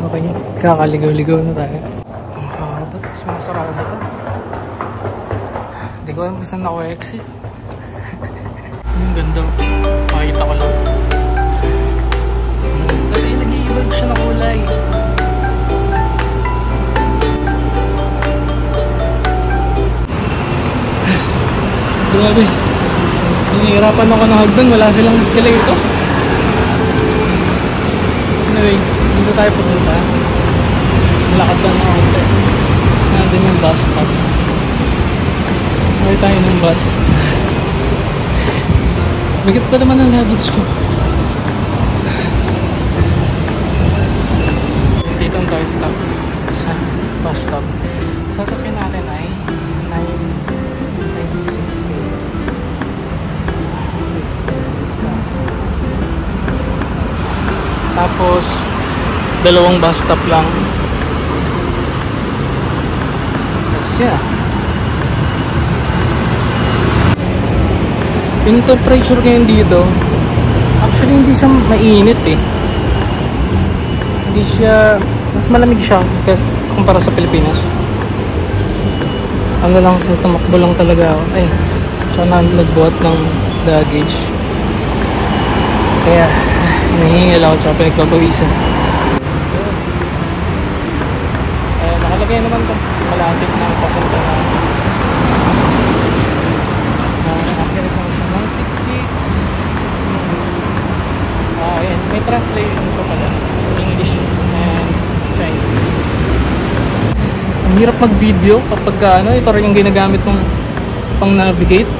Okay, kakaligaw-ligaw na tayo. Ang haba, tapos masarado pa. Hindi ko alam kung saan ako exit. Yung ganda, makikita ko lang. Kasi nag-iibag siya na kulay. Grabe. Hinihirapan ako ng hagdan. Wala silang escalator. Anyway, dito tayo pupunta. Lakad lang na konti. Nandun yung bus stop. Sorry tayo ng bus. Bigat pa naman ang luggage ko. Dito ang tayo stop. Sa bus stop. Sasakyan natin ay 966K. Tapos dalawang bus stop lang. That's yeah. Yung temperature ngayon dito, actually hindi siya mainit eh. Hindi siya, mas malamig siya kumpara sa Pilipinas. Ano lang, sa tumakbo lang talaga ako. Ay, siya na nagbuhat ng luggage. Kaya nahingal ako tsaka pinagpapawisan. Nakalagay naman ito. Malapit na papunta na. Actually, 166. Ayan. May translation ko pala. English and Chinese. Ang hirap mag-video kapag ito rin yung ginagamit ng pang-navigate.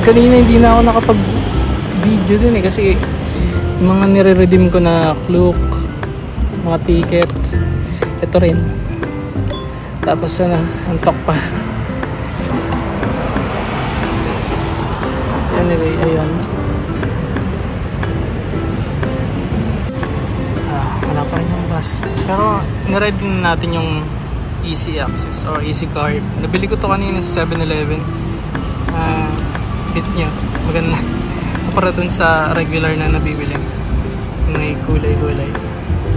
Kanina hindi na ako nakapag-video din eh kasi yung mga nire-redeem ko na Klook, mga ticket, ito rin. Tapos antok pa. Anyway, ayun. Wala pa rin yung bus. Pero niready na natin yung easy access or easy card. Nabili ko to kanina sa 7-Eleven. Fit niya. Maganda. Para dun sa regular na nabibili. May kulay-kulay.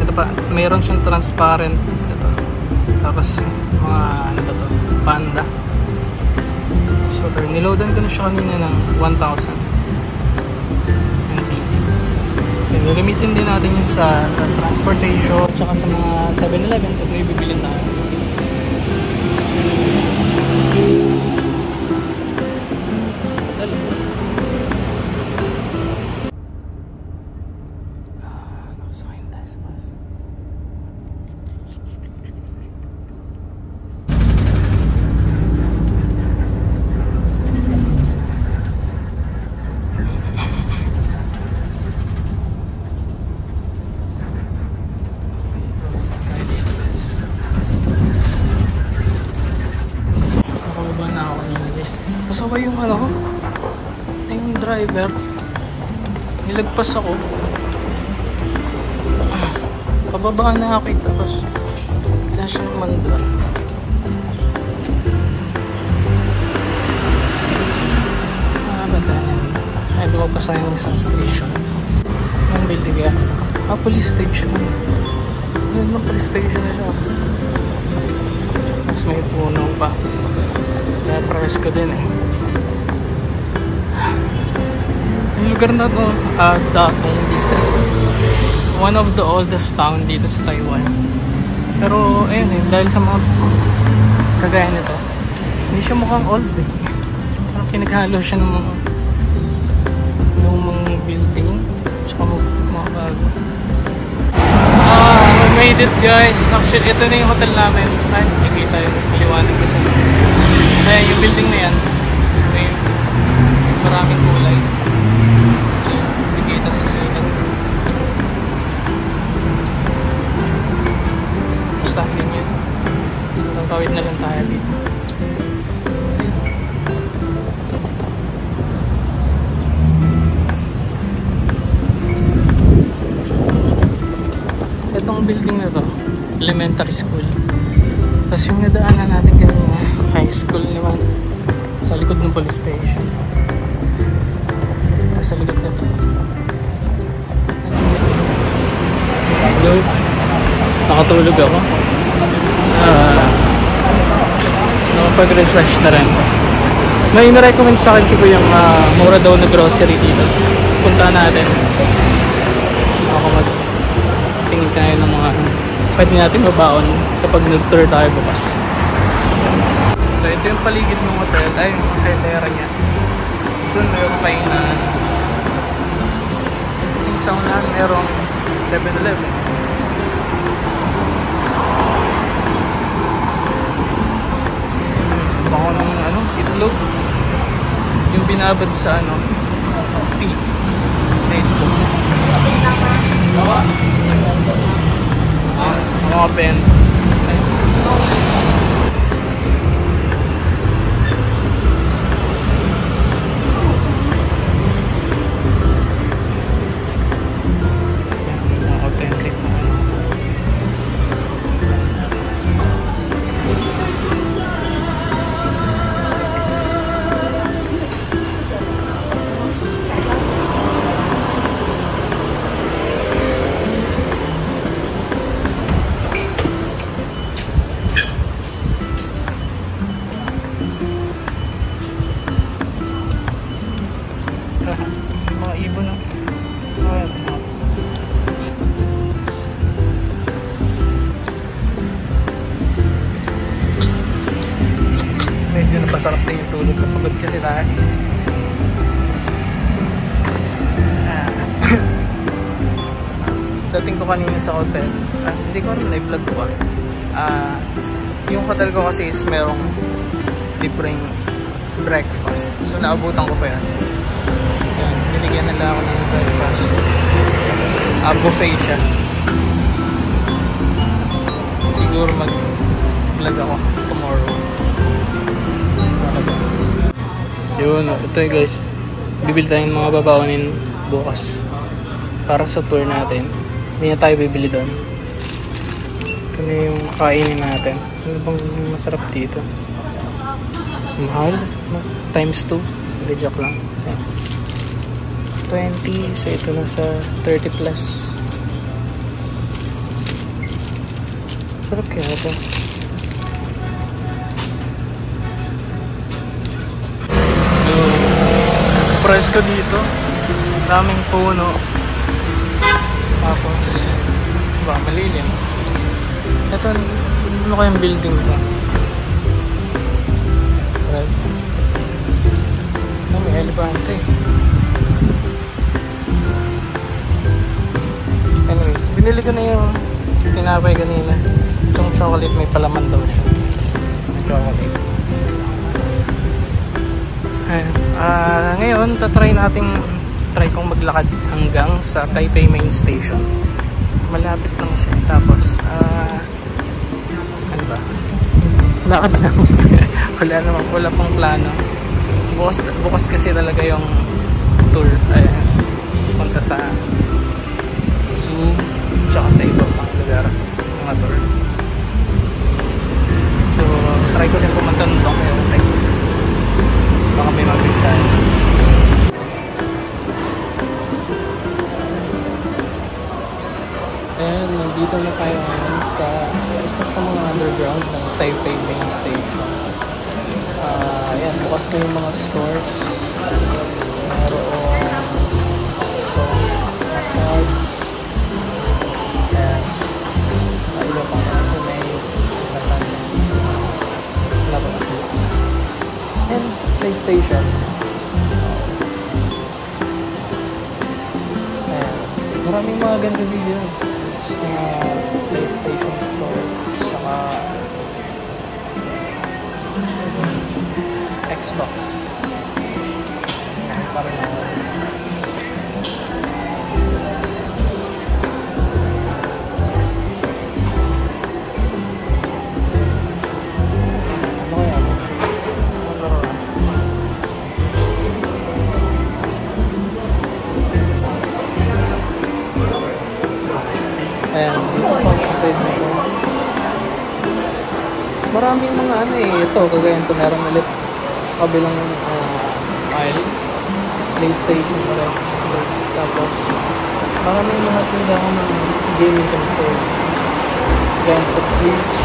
Ito pa, mayroon siyang transparent. Ito. Tapos, mga ano ba to? Panda. So, niloadan ko na siya kanina ng 1,000. Okay, gagamitin din natin yun sa transportation at saka sa mga 7-Eleven pag may bibili tayo. Kasabay yung yung driver, nilagpas ako, pababa na ako tapos wala siyang mandar. Ay, lumagpas na yung isang station yung building yan. Police station. Yan yung police station nila. Tapos may puno pa. Na-press ko din eh. Yung lugar na to, Datong District. One of the oldest town dito sa Taiwan. Pero ayun eh, dahil sa mga kagaya nito, hindi siya mukhang old eh. Parang pinaghalo siya ng mga building tsaka mga bago. We made it guys. Actually, ito na yung hotel namin. Ay, nakikita yung liwanag kasi. Ayan, yung building na yan. May maraming kulay. Nakikita sa silat. Basta din yun. Tawid na lang tayo dito. Itong building na to, elementary school. Tapos yung nadaanan natin kanina, high school naman sa likod ng police station. sa likod nito. Hello. Nakatulog ako. Nakapag-refresh na rin. May na-recommend sa akin siguro yung mura daw na grocery dito. Punta natin. Ako mag-tingin tayo ng mga pwede natin mabaon kapag nag-tour tayo bukas. So ito yung paligid ng hotel. Ay, yung kasetera niya. Doon meron pa yung yung sa unahan merong 7-Eleven. Baka ng itlog. Yung binabad sa tea. Netpo. Mga pen. Authentic na mga ibon na. Medyo napasarap na yung tulog kapagod kasi tayo. Dating ko kanina sa hotel, hindi ko naman na-vlog ko yung hotel ko kasi is merong libreng breakfast. So naabutan ko pa yan. Binigyan nila ako ng breakfast. Buffet siya. Siguro mag-vlog ako tomorrow. Yun, ito guys. Bibili tayong mga babaonin bukas para sa tour natin. Hindi na tayo bibili doon. Ito na yung kainin natin. Ano bang masarap dito? Mahal? Times 2. Hindi, joke lang. 20. So ito na sa 30 plus. Sarap kaya ito. Price ko dito. Daming puno. Tapos malilim. Ito, ano kayang building ito? Right. May elefante. Anyways, binili ko na yung tinapay kanina. Itong chocolate, may palaman daw siya. May chocolate. Ngayon, try kong maglakad hanggang sa Taipei Main Station. Malapit lang siya. Tapos, ano ba? Lakad lang. Wala pang plano. Bukas kasi talaga yung tour. Punta sa zoo, tsaka sa iba pang lugar. Mga tour. So, try ko din pumunta nung ngayon. Baka may mabili tayo. And nandito na tayo ngayon sa isa sa mga underground ng Taipei Main Station. Ayan, bukas na yung mga stores. Mayroong massage. Ayan. Sa iba pang kasi may lasagna. Wala ba kasi? And PlayStation. Ayan. Maraming mga ganda video. PlayStation Store. Saka Xbox. Ayan, parang ayan, dito pa sa side na ito. Maraming mga ito, kagaya ito, meron ulit sa kabilang aisle. PlayStation pa rin. Tapos, maraming mga tindahan ng gaming console. Ganyan sa Switch,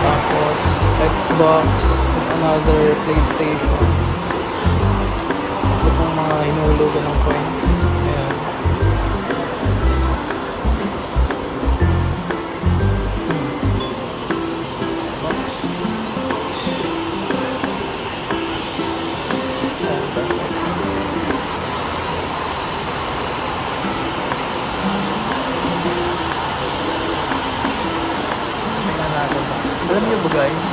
tapos Xbox, tapos another PlayStation. Kasi pong mga hinuhulugan ng coins. Ayan. Alam niyo ba guys,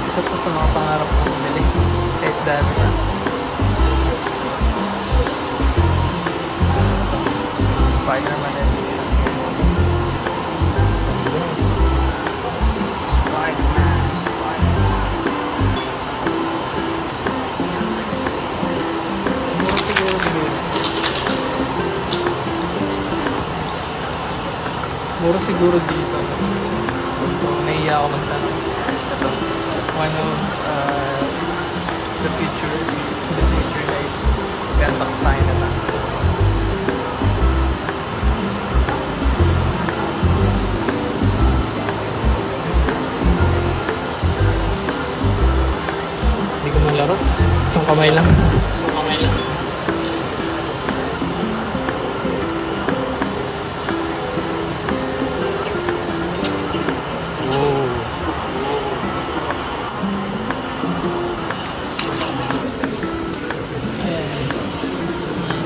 isa po sa mga pangarap kong bumili kahit dati pa. Spider-Man edition. Spider-Man. Mura siguro dito. So, nahiya ako magtanong. One of the future guys, Bentox tayo na lang. Hindi ko malaro. Isang kamay lang. Isang kamay lang.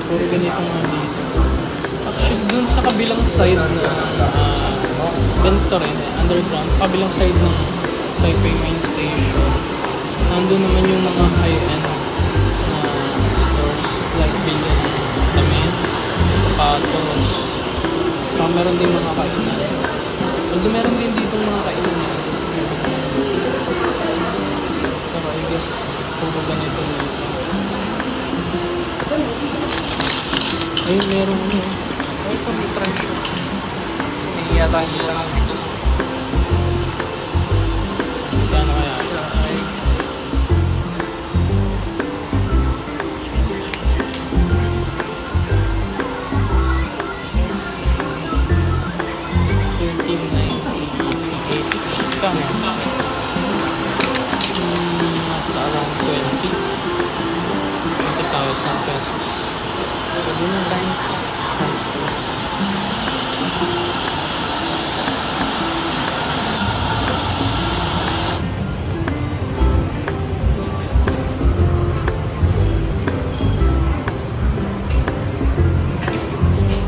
Puro ganito nga dito. Actually, dun sa kabilang side na ganito rin, underground, sa kabilang side ng Taipei Main Station, nandun naman yung mga high-end stores like billion damit, sapatos, tsaka meron din mga kainan. Although meron din dito mga kainan eh. Pero I guess, puro ganito dito. Ayun, meron ano. Ay, ito may trash. May yata hindi lang. Kano kaya? Ay. Kano? Nasa around 20,000 pesos. Pwede na tayo transport.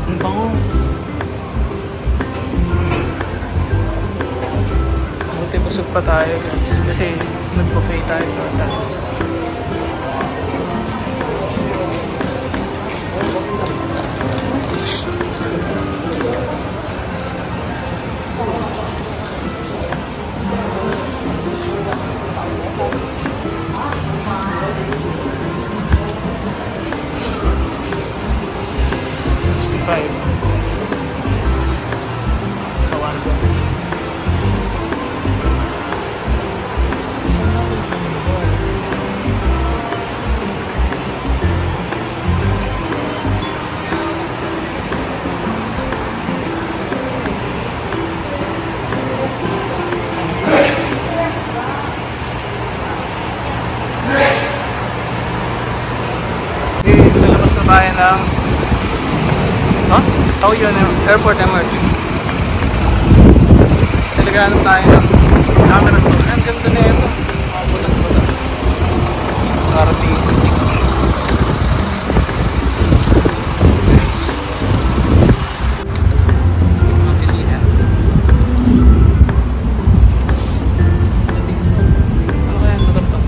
Ang bango. Buti busog pa tayo guys. Kasi nag-buffet tayo sa hotel. Sa labas na tayo ng oh yun, airport emerge. Siliganan tayo ng camera store. Ang ganda na ito, mga butas-butas, artistic. Mga pilihan. Ano kaya ang lugar to?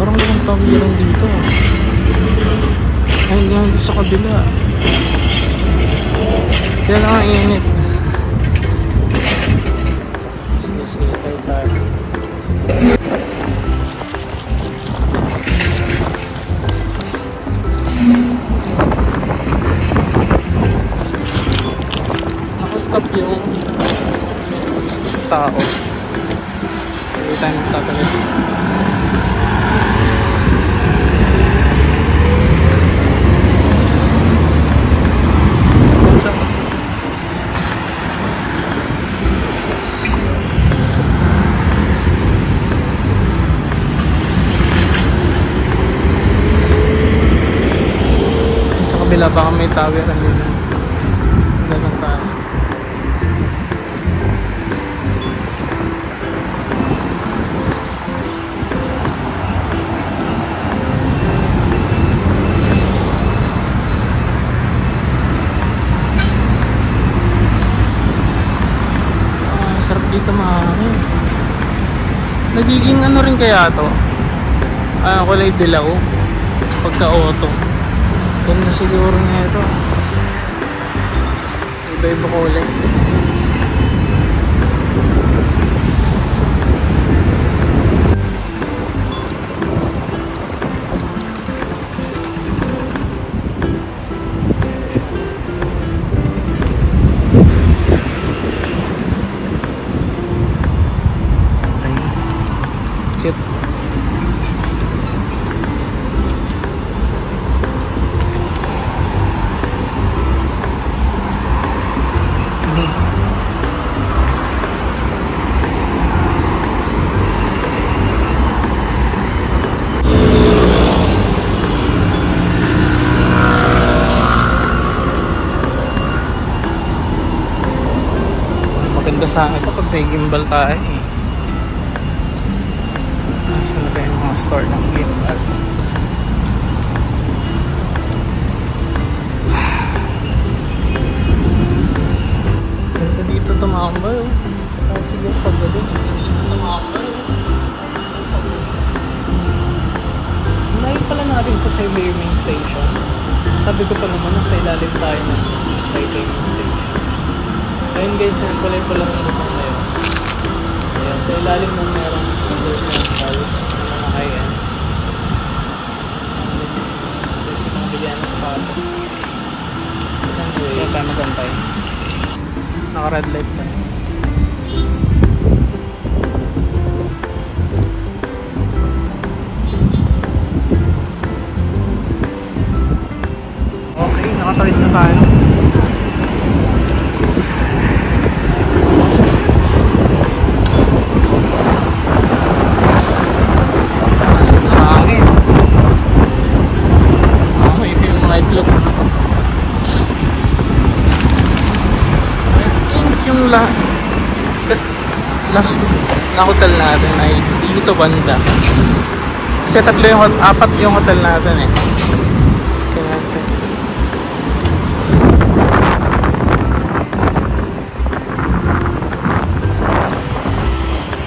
Parang walang tawiran dito. Ayun nga sa kabila. Kaya lang ang init. Sige, tayo. Nakastop yung tao. Hindi tayo magtatagal. Kabila baka may tower ang yun. Ganun tayo. Sarap dito mahangin. Nagiging ano rin kaya to? Kulay dilaw pagka auto. Ganda siguro nga ito. Iba-iba kulay. Shit. Maganda sa akin kapag may gimbal tayo eh. Saan na tayo mga store ng gimbal? Ganda dito tumambal. Sige pagdating tumambal. Layo pala natin sa Taipei main station. Sabi ko pa naman nasa ilalim tayo ng Taipei main station. Ayun guys, kulay pala ng lupang na yun. Ayan, sa ilalim ng merong undercental ng mga high-end. Ang bigyan ng sapatos. Kaya tayo magantay. Naka-red light pa. Okay, nakatawid na tayo. Last na hotel natin ay dito banda. Kasi apat yung hotel natin eh. Kaya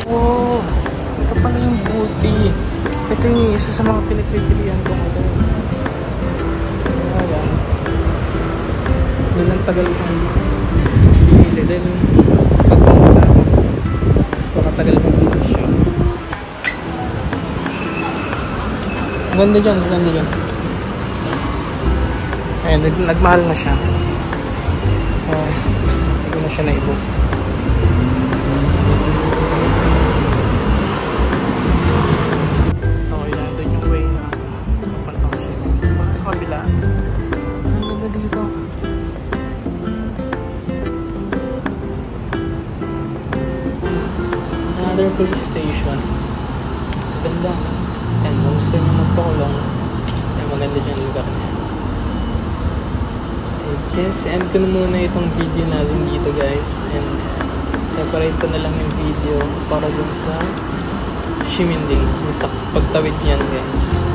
oh, ito pala yung Buti. Ito yung isa sa mga pinagpipilian ko hotel. Ayan. Walang tagal kong pinili dahil tagal ng desisyon. Ang ganda dyan, ang ganda dyan. Ayan, nagmahal na siya. Hindi ko na siya naibog. Okay lang, doon yung way na papuntang siya. Sa kabila. Ang ganda dito. Another police station. Ganda. And kung gusto nyo magpakulong, ay maganda dyan yung lugar niya. I guess, end ko na muna itong video natin dito guys. And separate ko na lang yung video para dun sa Ximending. Yung sa pagtawid niyan guys.